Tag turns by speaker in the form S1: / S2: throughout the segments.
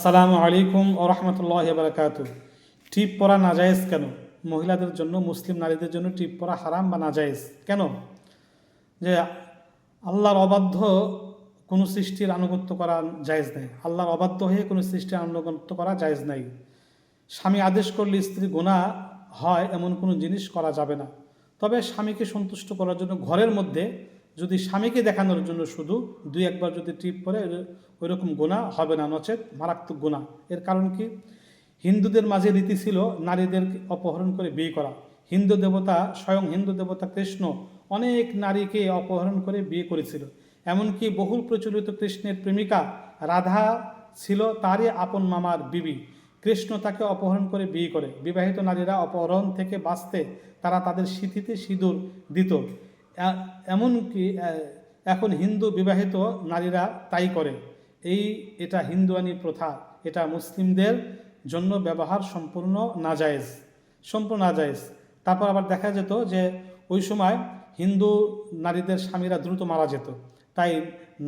S1: আসসালামু আলাইকুম ও রহমতুল্লাহি ওয়া বারাকাতুহু। টিপ পরা নাজায়েজ কেন? মহিলাদের জন্য, মুসলিম নারীদের জন্য টিপ পরা হারাম বা নাজায়েজ কেন? যে আল্লাহর অবাধ্য কোনো সৃষ্টির আনুগত্য করা জায়েজ নাই। আল্লাহর অবাধ্য হয়ে কোনো সৃষ্টির আনুগত্য করা জায়েজ নাই। স্বামী আদেশ করলে স্ত্রী গুনাহ হয় এমন কোনো জিনিস করা যাবে না। তবে স্বামীকে সন্তুষ্ট করার জন্য ঘরের মধ্যে যদি স্বামীকে দেখানোর জন্য শুধু দুই একবার যদি টিপ পরে ওই রকম গুনাহ হবে না, নচেত মারাত্মক গুনাহ। এর কারণ কি? হিন্দুদের মাঝে রীতি ছিল নারীদের অপহরণ করে বিয়ে করা। হিন্দু দেবতা, স্বয়ং হিন্দু দেবতা কৃষ্ণ অনেক নারীকে অপহরণ করে বিয়ে করেছিল। এমনকি বহুল প্রচলিত কৃষ্ণের প্রেমিকা রাধা ছিল তারই আপন মামার বিবি। কৃষ্ণ তাকে অপহরণ করে বিয়ে করে। বিবাহিত নারীরা অপহরণ থেকে বাঁচতে তারা তাদের সিঁথিতে সিঁদুর দিত। এমনকি এখন হিন্দু বিবাহিত নারীরা তাই করে। এটা হিন্দুয়ানি প্রথা। এটা মুসলিমদের জন্য ব্যবহার সম্পূর্ণ নাজায়েজ, সম্পূর্ণ নাজায়েজ। তারপর আবার দেখা যেত যে ওই সময় হিন্দু নারীদের স্বামীরা দ্রুত মারা যেত, তাই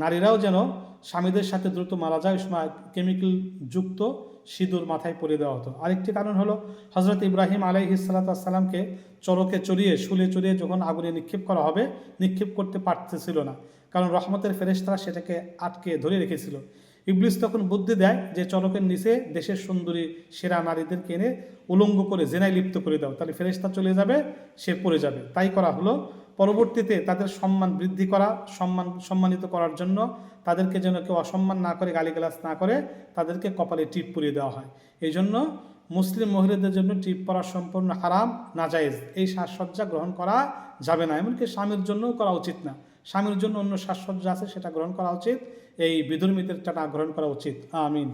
S1: নারীরাও যেন স্বামীদের সাথে দ্রুত মারা যায় ওই সময় কেমিক্যাল যুক্ত সিঁদুর মাথায় পরিয়ে দেওয়া হতো। আরেকটি কারণ হলো হজরত ইব্রাহিম আলাইহিস সালামকে চরকে চড়িয়ে শুলে চড়িয়ে যখন আগুনে নিক্ষেপ করা হবে, নিক্ষেপ করতে পারতেছিল না, কারণ রহমতের ফেরেশতারা সেটাকে আটকে ধরে রেখেছিল। ইবলিস তখন বুদ্ধি দেয় যে চরকের নিচে দেশের সুন্দরী সেরা নারীদেরকে এনে উলঙ্গ করে জেনায় লিপ্ত করে দাও, তাহলে ফেরেশতা চলে যাবে, সে পড়ে যাবে। তাই করা হলো। পরবর্তীতে তাদের সম্মান বৃদ্ধি করা, সম্মানিত করার জন্য তাদেরকে যেন কেউ অসম্মান না করে, গালিগালাজ না করে, তাদেরকে কপালে টিপ পরিয়ে দেওয়া হয়। এই জন্য মুসলিম মহিলাদের জন্য টিপ পরা সম্পূর্ণ হারাম, নাজায়েজ। এই সাজসজ্জা গ্রহণ করা যাবে না, এমনকি স্বামীর জন্যও করা উচিত না। স্বামীর জন্য অন্য সাজসজ্জা আছে, সেটা গ্রহণ করা উচিত। এই বিধর্মীদেরটা না গ্রহণ করা উচিত। আমিন।